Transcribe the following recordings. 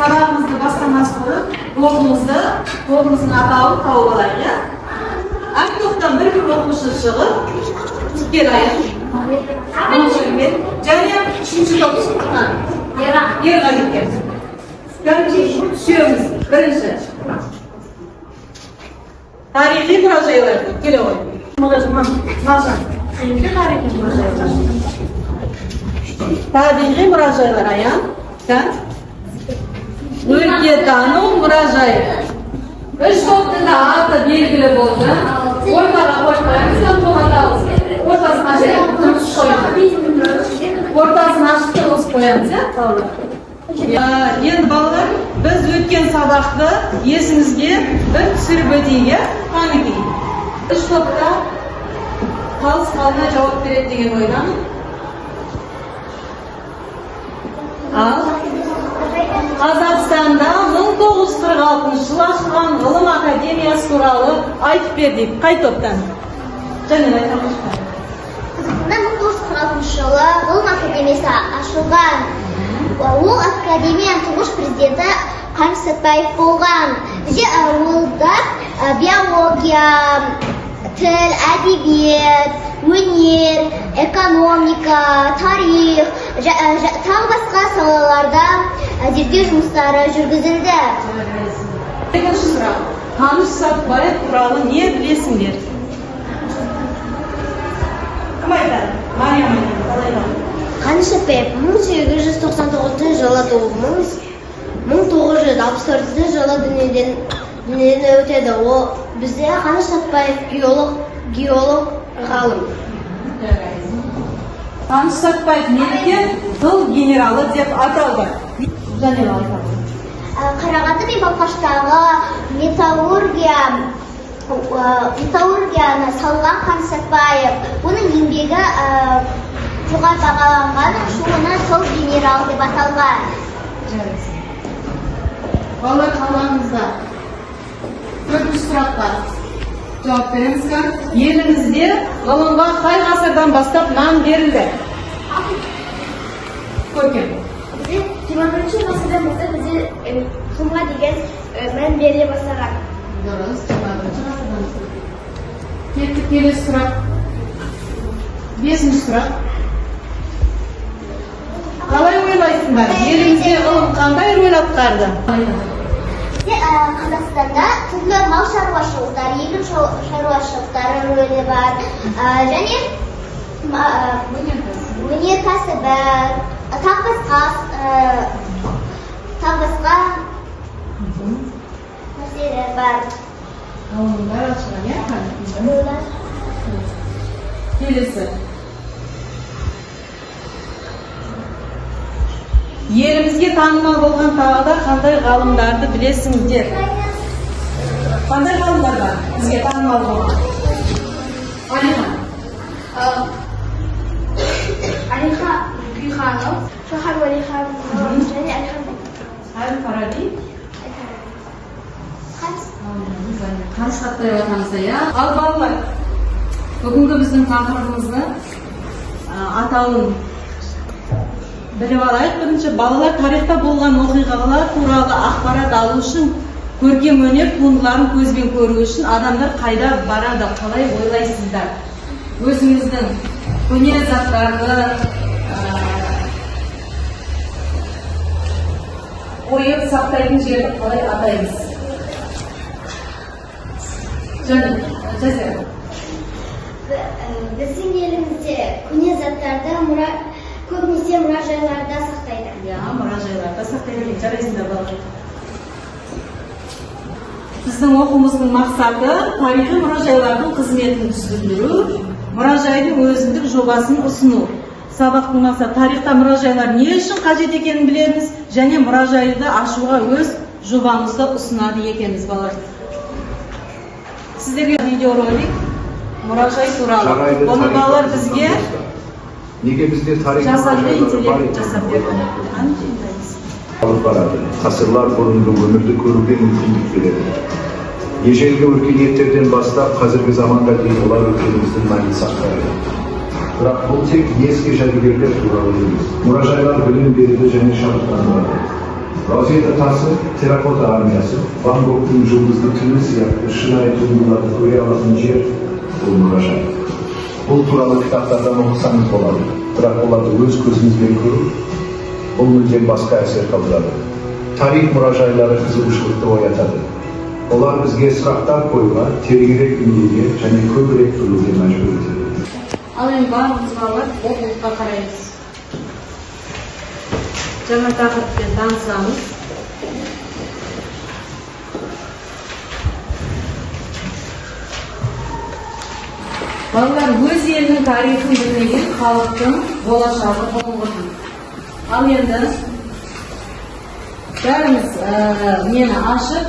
сабағымызды бастамас бұрын тобымыздың атауын тауып алайық, иә? Ақтоқтан бір оқушы шығып, тіккен аяқ. Және үшінші топ шыққан. Ерғалике. Түсеміз. Бірінші. Тарихи мұражайлар. Келе ғой. Мағжан. Табиғи мұражайлар, Аян. Өлкетану мұражайы. Үш топтың да аты белгілі болды. Ортаға қоймаймыз, ортасына ашық тұрғыз қоямыз, енді балалар, біз өткен сабақты есіңізге бір түсіріп өтейік, қанекей. Үш топта қалыс қалына жауап береді деген ойдан. Ал Қазақстанда 1946 жылы ашылған ғылым академиясы туралы айтып бер дейді. Қай топтан? Және айтамыз. Қазақстанда 1946 жылы ғылым академиясы ашылған. Ол академияның тұңғыш президенті Қаныш Сәтпаев болған. Бізде ауылда биология, тіл, әдебиет, өнер, экономика, тарих, тағы басқа салаларда зерттеу жұмыстары жүргізілді. Екінші сұрақ. Қаныш Сәтпаев туралы не білесіңдер? Кім айтады? Мариям айтады. Қаныш Сәтпаев 1899 жылы туып, 1964 жылы дүниеден өтеді. Ол бізде Қаныш Сәтпаев геолог ғалым. Қаныш Сәтпаев неліктен тыл генералы деп аталды? Және айтады. Қарағанды мен Балқаштағы металлургияны салған Қаныш Сәтпаев. Оның еңбегі жоғары бағаланған, шуына тыл генералы деп аталған. Балалар қалаңызда. Төртінші сұраққа жауап беріңіздер. Елімізде ғылымға қай ғасырдан бастап мән берілді? Көркем. 21-ші ғасырдан бастап бізде ғылымға деген мән беріле бастаған. Дұрыс, 21-ші ғасырдан бастап. Кеттік, келесі сұрақ. 5-ші сұрақ. Қалай ойлайсыңдар? Елімізде ғылым қандай рөл атқарды? Қазақстанда түрлі мал шаруашылықтары, егін шаруашылықтары рөлі бар. Және өнеркәсібі, тағы басқа нәрселер бар. Келесі. Елімізге танымал болған тағы да қандай ғалымдарды білесіңдер? Қандай ғалымдар бар бізге танымал болған? Алихан. Алихан Бүйханов, Шахар Уәлиханов және Алихан Әл-Фараби. Қаныш Сәтпаев атамызда, иә? Ал балалар, бүгінгі біздің тақырыбымызды атауын біліп алайық. Бірінші, балалар тарихта болған оқиғалар туралы ақпарат алу үшін, көркем өнер туындыларын көзбен көру үшін адамдар қайда барады, қалай ойлайсыздар? Өзіңіздің көне заттарды ойып сақтайтын жерді қалай атаймыз? Және, жазайық. Біздің елімізде көне заттарды көбінесе мұражайларда сақтайды. Мұражайларда сақтайды. Жарайсыңдар балалар. Біздің оқуымыздың мақсаты тарихи мұражайлардың қызметін түсіндіру, мұражайдың өзіндік жобасын ұсыну. Сабақтың мақсаты тарихта мұражайлар не үшін қажет екенін білеміз, және мұражайды ашуға өз жобамызды ұсынады екенбіз балалар. Сіздерге видеоролик мұражай туралы. Оны балалар бізге жасанды интеллект жасап берді. Алып барады. Ғасырлар бұрынғы өмірді көруге мүмкіндік береді. Ежелгі өркениеттерден бастап қазіргі заманға дейін олар өткеніміздің мәнін сақтайды. Бірақ бұл тек ескі жәдігерлер туралы емес. Мұражайлар білім береді және шабыттандырады. Rosetta Tası, Terrakota Armiyası, Van Gogh'un Yıldızlı Tünü siyahlı Şınay Tungularda Korea alатын yer bu murajay. Bu turalı kitaplardan okusanız oladı. Bırak oladı öz gözünüzden görüp, бұл мүлдем басқа әсер қалдырады. Тарих мұражайлары қызығушылықты оятады. Олар бізге сұрақтар қоюға, тереңірек дүниеге және көбірек білуге мәжбүр етеді. Ал енді барлығымыз балалар оқулыққа қараймыз. Жаңа тақырыппен танысамыз. Балалар өз елінің тарихын білмеген халықтың болашағы бұлыңғырды. Ал енді бәріміз мені ашып,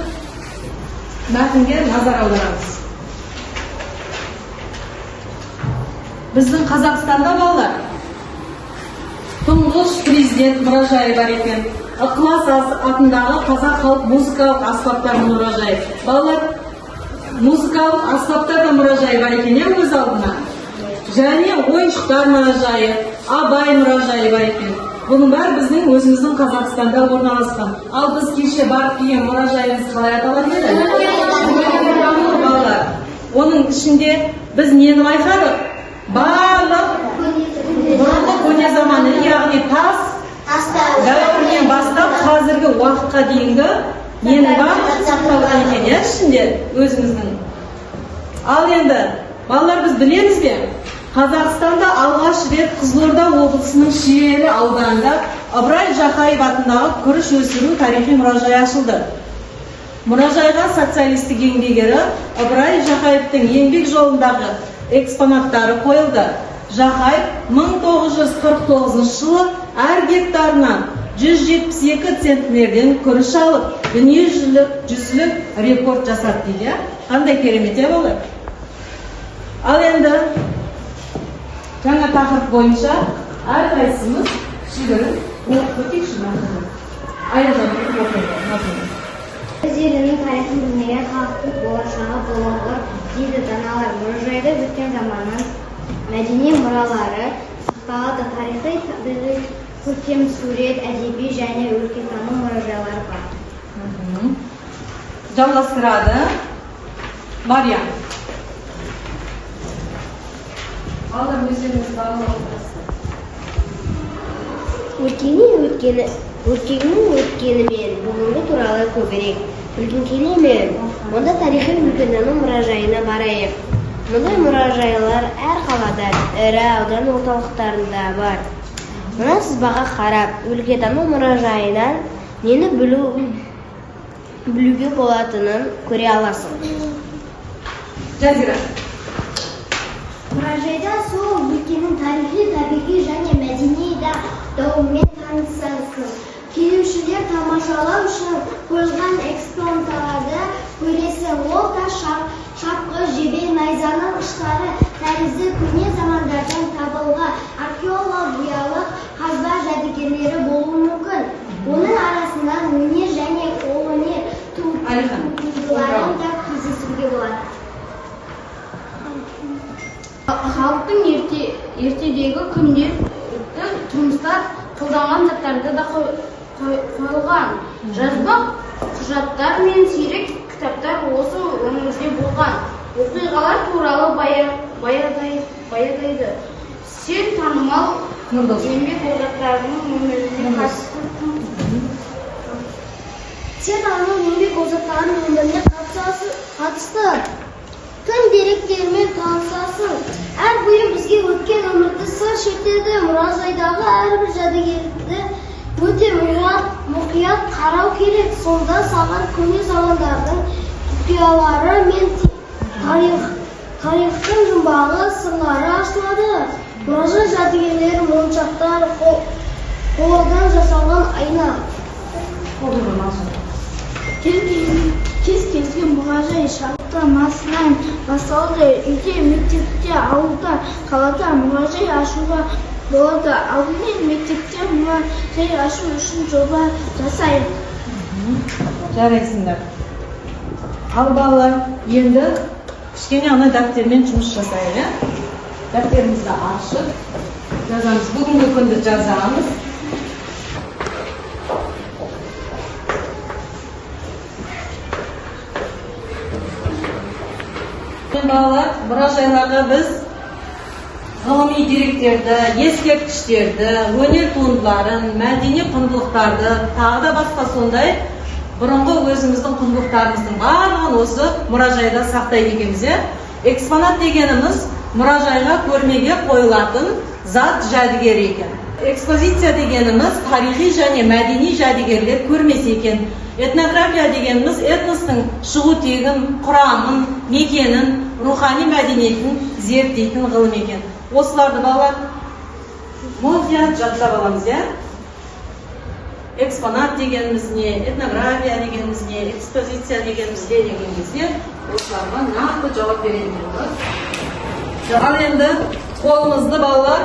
мәтінге назар аударамыз. Біздің Қазақстанда балалар тұңғыш президент мұражайы бар екен. Ықылас атындағы қазақ халық музыкалық аспаптар мұражайы. Балалар музыкалық аспаптар мұражайы бар екен, өз алдына. Және ойыншықтар мұражайы, Абай мұражайы бар екен. Бұның бәрі біздің өзіміздің Қазақстанда орналасқан. Ал біз кеше барып келген мұражайымыз қалай аталады еді? Балалар. Оның ішінде біз нені байқадық? Барлық бұрынғы көне заманы, яғни тас дәуірінен бастап қазіргі уақытқа дейінгі нені бар? Сақталған екен, ішінде өзіміздің. Ал енді балалар, біз білеміз бе? Қазақстанда алғаш рет Қызылорда облысының Шиелі ауданында Ыбырай Жақаев атындағы күріш өсіру тарихи мұражайы ашылды. Мұражайға социалистік еңбек ері Ыбырай Жақаевтың еңбек жолындағы экспонаттары қойылды. Жақаев 1949 жылы әр гектарынан 172 центнерден күріш алып, дүниежүзілік рекорд жасады дейді. Қандай керемет болды. Ал енді жаңа тақырып бойынша әрқайсымыз шигірін оқып өтейікші мәтінді. Айрылжанымыз оқиды. Өз елінің тарихын білмеген халықтың болашағы бұлыңғыр дейді даналар. Мұражайда өткен заманның мәдени мұралары сақталады. Тарихи білік, көркем сурет, әдеби және өлкетану мұражайлары бар. Жалғастырады Мариям. Алдар өздеріңіз бағалап отырсыз. Өткеннің өткені мен бүгінгі туралы көбірек білгім келе ме? Онда тарихи өлкетану мұражайына барайық. Мұндай мұражайлар әр қалада, ірі аудан орталықтарында бар. Мына сызбаға қарап, өлкетану мұражайынан нені білуге болатынын көре аласың. Жазира. Мұражайда сол өлкенің тарихи, табиғи және мәдени дамуымен танысасың. Келушілер тамашалау үшін қойылған экспонаттарды көресің. Ол тас шапқы, жебе, найзаның ұштары тәрізді көне замандардан табылған археологиялық қазба жәдігерлері болуы мүмкін. Оның арасында өнер және қолөнер туындыларын да кездестіруге болады. Халықтың ертедегі күндер тұрмыста қолданған заттарды да қойылған. Жазба құжаттар мен сирек кітаптар осы өңірде болған. Оқиғалар туралы баяндайды. Сен танымал еңбек озаттарының өміріне қатысты тың деректермен танысасың. Әр бұйым бізге өткен өмірді сыр шертеді. Мұражайдағы әрбір жәдігерді өте мұқият қарау керек. Сонда саған көне замандардың құпиялары мен тарихтың жұмбағы сырлары ашылады. Мұражай жәдігерлері моншақтар, қолдан жасалған айна. Кез келген мұражай шарттамасынан басталды. Үйде, мектепте, ауылда, қалада мұражай ашуға болады. Алдымен мектепте мұражай ашу үшін жоба жасайық. Жарайсыңдар. Ал балалар, енді кішкене ана дәптермен жұмыс жасайық. Дәптерімізді ашып жазамыз. Бүгінгі күнді жазамыз. Балалар, мұражайларға біз ғылыми деректерді, ескерткіштерді, өнер туындыларын, мәдени құндылықтарды, тағы да басқа сондай бұрынғы өзіміздің құндылықтарымыздың барлығын осы мұражайда сақтайды екенбіз. Экспонат дегеніміз мұражайға көрмеге қойылатын зат жәдігер екен. Экспозиция дегеніміз тарихи және мәдени жәдігерлер көрмесі екен. Этнография дегеніміз этностың шығу тегін, құрамын, мекенін, рухани мәдениетін зерттейтін ғылым екен. Осыларды балалар мұқият жаттап аламыз, Экспонат дегеніміз не, этнография дегеніміз не, экспозиция дегеніміз не деген кезде осыларға нақты жауап береді. Ал енді қолымызды балалар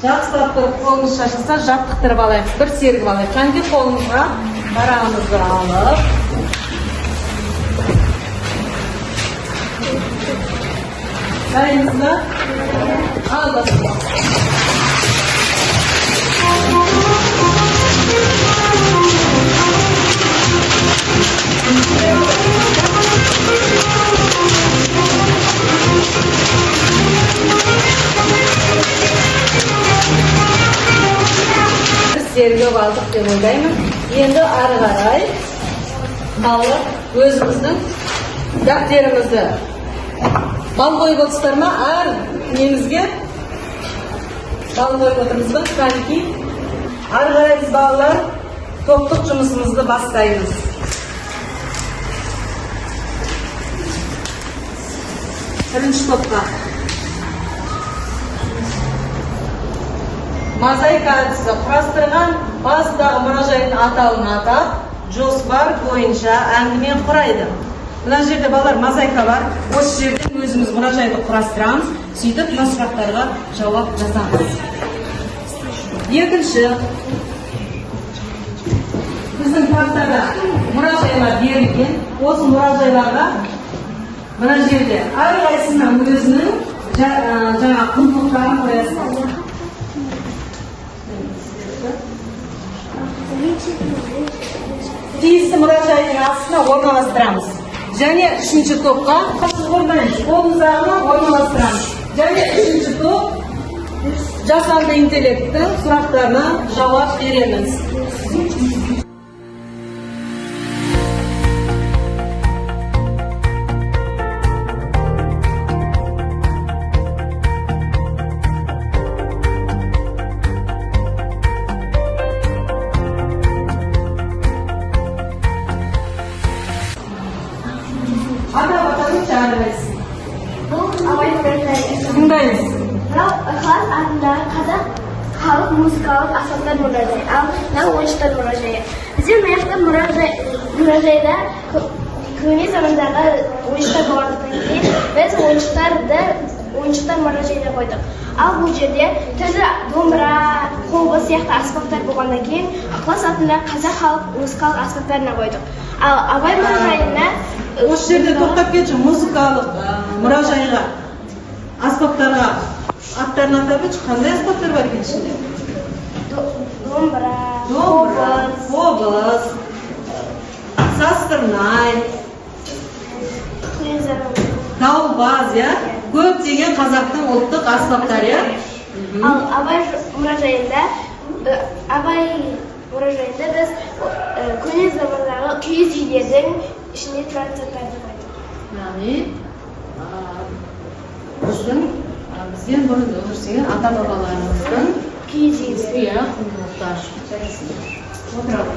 жақсылап тұрып, қолымыз шашылса жаттықтырып алайық, бір сергіп алайық. Қанды қолымызға қарағымызды алып, дайынсыздар? Ал басып. Сергіп алдық деп ойлаймын. Енді ары қарай балалар өзіміздің дәптерімізді бал қойып отырсыздар ма? Әр немізге бал қойып отырмыз ба? Кәнекей. Ары қарай біз балалар топтық жұмысымызды бастаймыз. Бірінші топқа мозаика әдісі құрастырған басындағы мұражайдың атауын атап, жоспар бойынша әңгіме құрайды. Мына жерде балалар мозаика бар. Осы жерден өзіміз мұражайды құрастырамыз, сөйтіп мына сұрақтарға жауап жазамыз. Екінші, біздің картада мұражайлар берілген. Осы мұражайларға мына жерде әрқайсының өзінің жаңа құндылықтарын қоясыз. Тиісті мұражайдың астына орналастырамыз. Және үшінші топқа қолымыздағына орналастырамыз. Және үшінші топ жасанды интеллекттің сұрақтарына жауап береміз. Ата-батаның чарымыз. Бұл абай мұражайы. Тыңдаймыз. Ықылас атындағы қазақ халық музыкалық аспаптар мұражайы. Ал мынау ойыншықтар мұражайы. Біздің аяқта мұражайда көне замандағы ойыншықтар болғандықтан кейін біз ойыншықтар мұражайына қойдық. Ал бұл жерде түрлі домбыра, қобыз сияқты аспаптар болғаннан кейін ықылас атындағы қазақ халық музыкалық аспаптарына қойдық. Ал абай мұражайына Осы жерде тоқтап кетші, музыкалық мұражайға, аспаптарға аттарын атап өтші, қандай аспаптар бар екен ішінде? домбыра, қобыз, састырнай, дауылпаз, көптеген қазақтың ұлттық аспаптары. Ал абай мұражайында біз көне замандағы киіз үйлердің ішінде тұратын заттарды қойдық. Яғни бізден бұрын өмір сүрген ата-бабаларымыздың Киіз үйлер. құндылықтар. Отырады.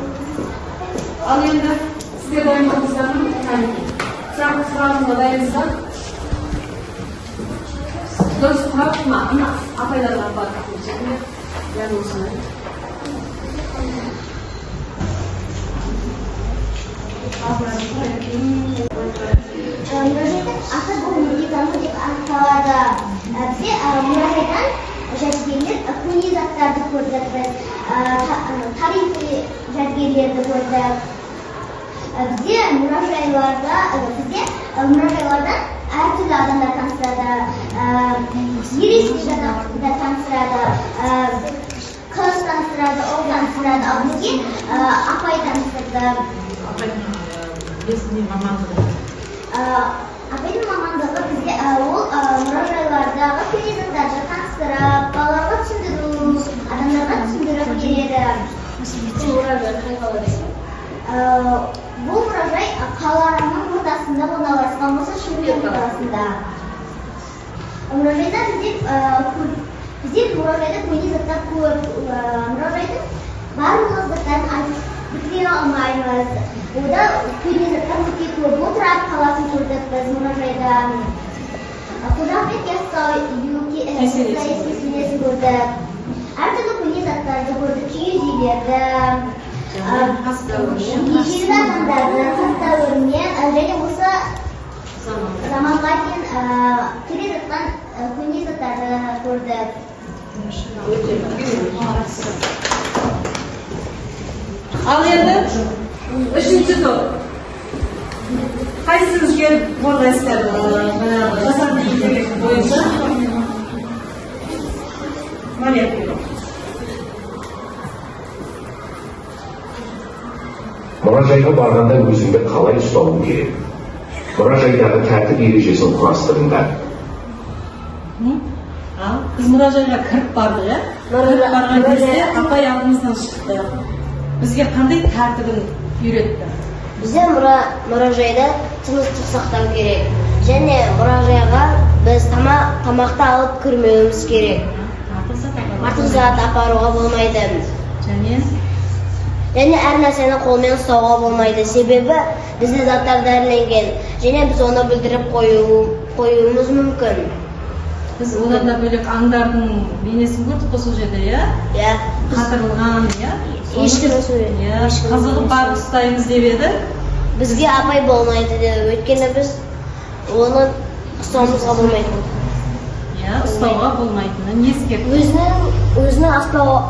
Ал енді сіздер дайын болыңыздар. Сұрағыңызға дайынсыздар? Дұрыс сұрақ ма? Апайларға бар. Яғни осындай. Мұражайдың аты бұл музыканы деп аталады. Бізде мұражайдан жәдігерлер, көне заттарды көрдік біз, тарихи жәдігерлерді көрдік. Бізде мұражайлардан әртүрлі адамдар таныстырады, ересек адамдар таныстырады, қыз таныстырады, ол таныстырады. Ал бізге апай таныстырды. Апайдың мамандығы. Апайдың мамандығы бұл мұражай қай қалада екен? Бұл мұражай қаланың ортасында орналасқан болса, Шымкент қаласында. Мұражайда біздер мұражайда көне заттар көп. Мұражайдың барлық заттарын айтып бітіре алмаймыз. Ода көне заттар өте көп. Отырар қаласын көрдік біз мұражайда. Қожахмет ескертмесін көрдік. Әртүрлі көне заттарды көрдік. Киіз үйлерді, ежелгі адамдарды, тас дәуірінен, және осы заманға дейін келе жатқан көне заттарды көрдік. Ал енді үшінші топ. Қайсыңыз келіп қорғайсыздар жасанды интеллект бойынша? Мария. Мұражайға барғанда өзіңді қалай ұстауың керек? Мұражайдағы тәртіп ережесін құрастырыңдар. Біз мұражайға кіріп бардық, иә? Кіріп барған кезде апай алдымыздан шықты. Бізге қандай тәртібін үйретті? Бізде мұражайда тыныштық сақтау керек. Және мұражайға біз тамақты алып кірмеуіміз керек. Артық зат апаруға болмайды. Және әр нәрсені қолмен ұстауға болмайды. Себебі бізде заттар дәріленген. Және біз оны бүлдіріп қоюымыз мүмкін. Біз одан да бөлек аңдардың бейнесін көрдік қой сол жерде, иә? Иә. Қатырылған, иә? Ешкімі сурет. Қызығып барып ұстаймыз деп еді. Бізге апай болмайды деді. Өйткені біз оны ұстауымызға болмайды. Иә, ұстауға болмайтыны не ескертті? Өзінің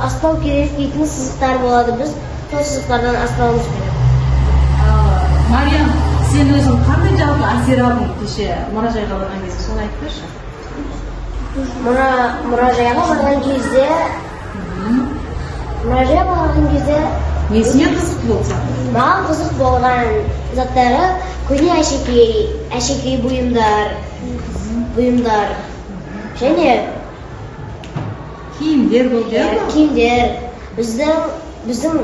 аспау керек дейтін сызықтар болады. Біз сол сызықтардан аспауымыз керек. Мариям, сен өзің қандай жалпы әсер алдың кеше мұражайға барған кезде, соны айтып берші. Мұражайға барған кезде несіне қызық болса? Маған қызық болған заттары көне әшекей бұйымдар және киімдер болды, иә? Киімдер біздің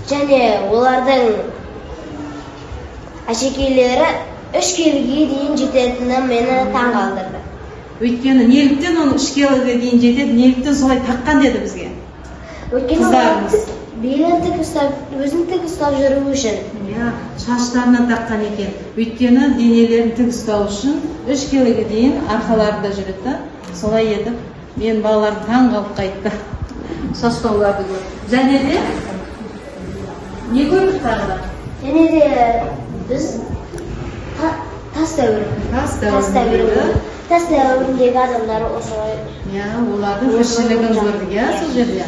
және олардың әшекейлері 3 келіге дейін жететіні мені таң қалдырды. Өйткені неліктен оны 3 келіге дейін жетеді, неліктен солай таққан деді бізге? Өйткені белін тік ұстап, өзін тік ұстап жүру үшін. Шаштарынан таққан екен. Өйткені денелерін тік ұстау үшін 3 келіге дейін арқаларында жүреді. Солай етіп, мен балаларым таң қалып қайтты. Шаштауларды көріп. Және де не көрдік тағы да? Және де біз тас дәуіріндегі адамдары осылай. Олардың тіршілігін көрдік, сол жерде.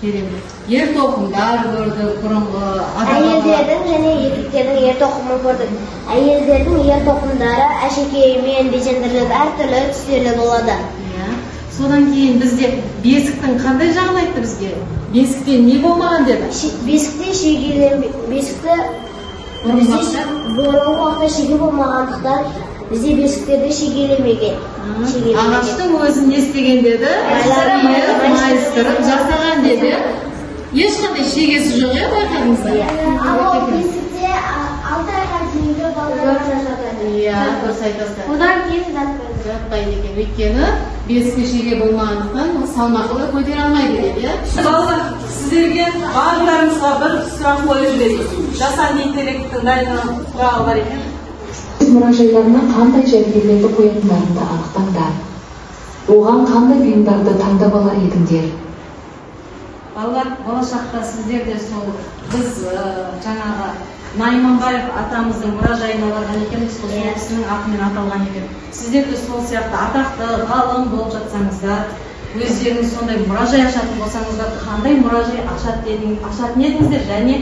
Керемет. Ер тоқымдар көрдік, бұрынғы әйелдердің және еркектердің ер тоқымын көрдік. Әйелдердің ер тоқымдары әшекеймен безендіріліп, әртүрлі түстерлі болады. Содан кейін бізде бесіктің қандай жағын айтты бізге? Бесікте не болмаған деді? Бесікте бұрынғы уақытта шеге болмағандықтан бізде бесіктерді шегелемеген. Ағаштың өзін не істеген деді? Майыстырып жасаған деді. Ешқандай шегесі жоқ, байқадыңыздар? Ал бесікте 6 айға дейінгі балалар жатады. Дұрыс айтасыздар. Одан кейін жатпайды екен. Өйткені бесікте шеге болмағандықтан салмақты да көтере алмайды деді, иә? Балалар, сіздерге барлықтарыңызға бір сұрақ қойып жіберейін. Жасанды интеллекттің дайындаған сұрағы бар екен. Мұражайларына қандай жәдігерлерді қоятындарыңды анықтаңдар. Оған қандай бұйымдарды таңдап алар едіңдер? Балалар, болашақта сіздер де сол біз жаңағы Найманбаев атамыздың мұражайына барған екенбіз, сол кісінің атымен аталған екен. Сіздер де сол сияқты атақты ғалым болып жатсаңыздар, өздеріңіз сондай мұражай ашатын болсаңыздар, қандай мұражай ашатын едіңіздер және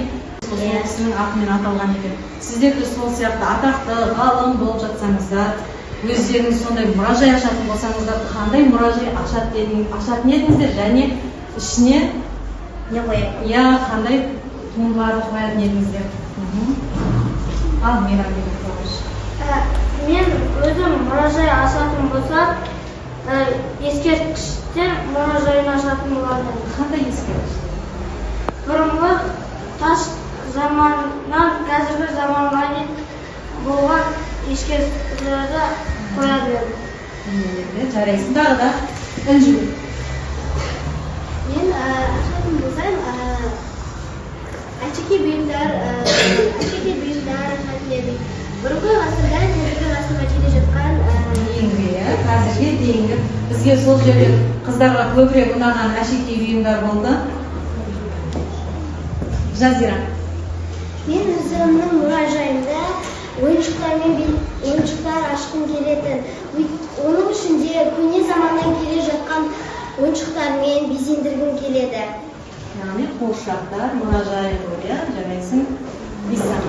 сол кісінің атымен аталған екен. Сіздер де сол сияқты атақты ғалым болып жатсаңыздар, өздеріңіз сондай мұражай ашатын болсаңыздар, қандай мұражай ашатын едіңіздер және ішіне қандай туындыларды қоятын едіңіздер. Ал Мейрамбек қойшы. Мен өзім мұражай ашатын болсам, ескерткіштер мұражайын ашатын болады. Қандай ескерткіштер? бұрынғы таш заманнан қазіргі заманға дейін болған ескерткілерді қояды. Жарайсың, тағы да Інжу. Мен ашатын болсам, әшеке бұйымдар ашатын едім. Бұрынғы ғасырдан қазіргі ғасырға келе жатқан Қазірге дейінгі бізге сол жерде қыздарға көбірек ұнаған әшекей бұйымдар болды. Жазира. мен өзімнің мұражайымда ойыншықтар ашқым келетін. Оның ішінде көне заманнан келе жатқан ойыншықтармен безендіргім келеді. Яғни қуыршақтар, мұражай ғой, жарайсың. Ислам.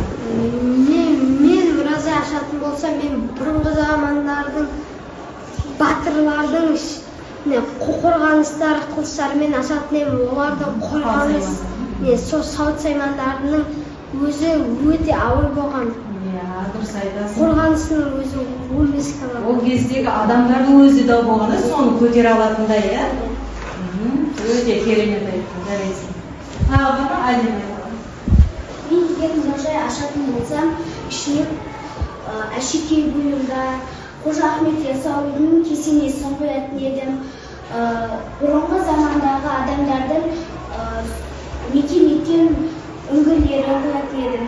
Мен мұражай ашатын болсам, мен бұрынғы замандардың батырлардың қорғаныстар қылыштарымен ашатын едім. Олардың қорғаныс, сол сауыт саймандарының өзі өте ауыр болған. Дұрыс айтасың. Қорғанысының өзі 15 килограмм. Ол кездегі адамдардың өзі дау болғанда соны көтере алатындай, иә? Өте керемет айттың, жарайсың. Тағы бір Алина. Мен егер мұражай ашатын болсам, ішіне әшекей бұйымдар, Қожа Ахмет Яссауидің кесенесін қоятын едім. Бұрынғы замандағы адамдардың мекен еткен үңгірлерін қоятын едім.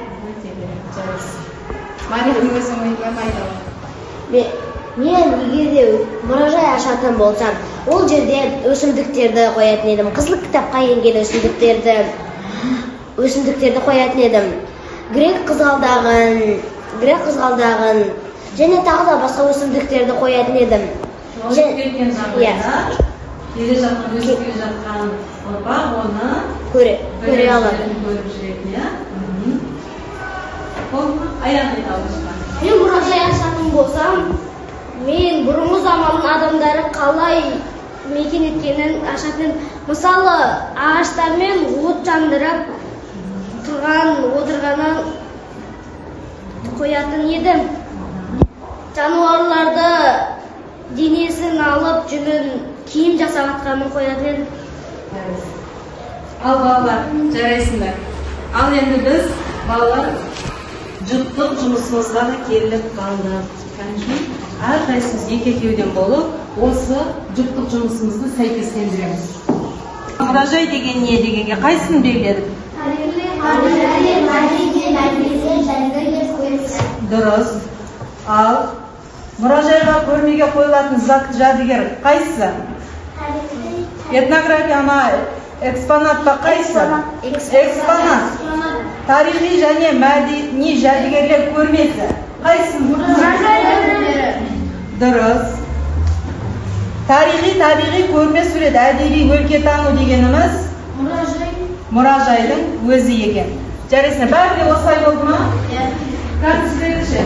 Марияның өзің ойыңа пайдалы. Мен егер де мұражай ашатын болсам, ол жерде өсімдіктерді қоятын едім. Қызыл кітапқа енген өсімдіктерді қоятын едім. Грек қызғалдағын және тағы да басқа өсімдіктерді қоятын едім. Өсіп кеткен жағдайда, келе жатқан ұрпақ оны көре алады. көріп жүретін, иә? Ол аяқ айталышқан. Мен мұражай ашатын болсам, мен бұрынғы заманның адамдары қалай мекен еткенін ашатын. Мысалы, ағаштармен от жандырып отырғанын қоятын едім. Жануарларды денесін алып жүнін киім жасап атқанын қоятын едім. Ал балалар, жарайсыңдар. Ал енді біз балалар жұптық жұмысымызға да келіп қалдық. Әрқайсымыз екі-екеуден болып, осы жұптық жұмысымызды сәйкестендіреміз. Мұражай деген не дегенге қайсысын белгіледік? Дұрыс. Ал мұражайға көрмеге қойылатын зат жәдігер қайсысы? Этнография ма, экспонат па қайсысы? Экспонат. Тарихи және мәдени жәдігерлер көрмесі. Қайсысы? Дұрыс. Тарихи көрме сурет әдеби өлкетану дегеніміз мұражайдың өзі екен. Жарайсың, бәрі де осылай болды ма? Кәртісі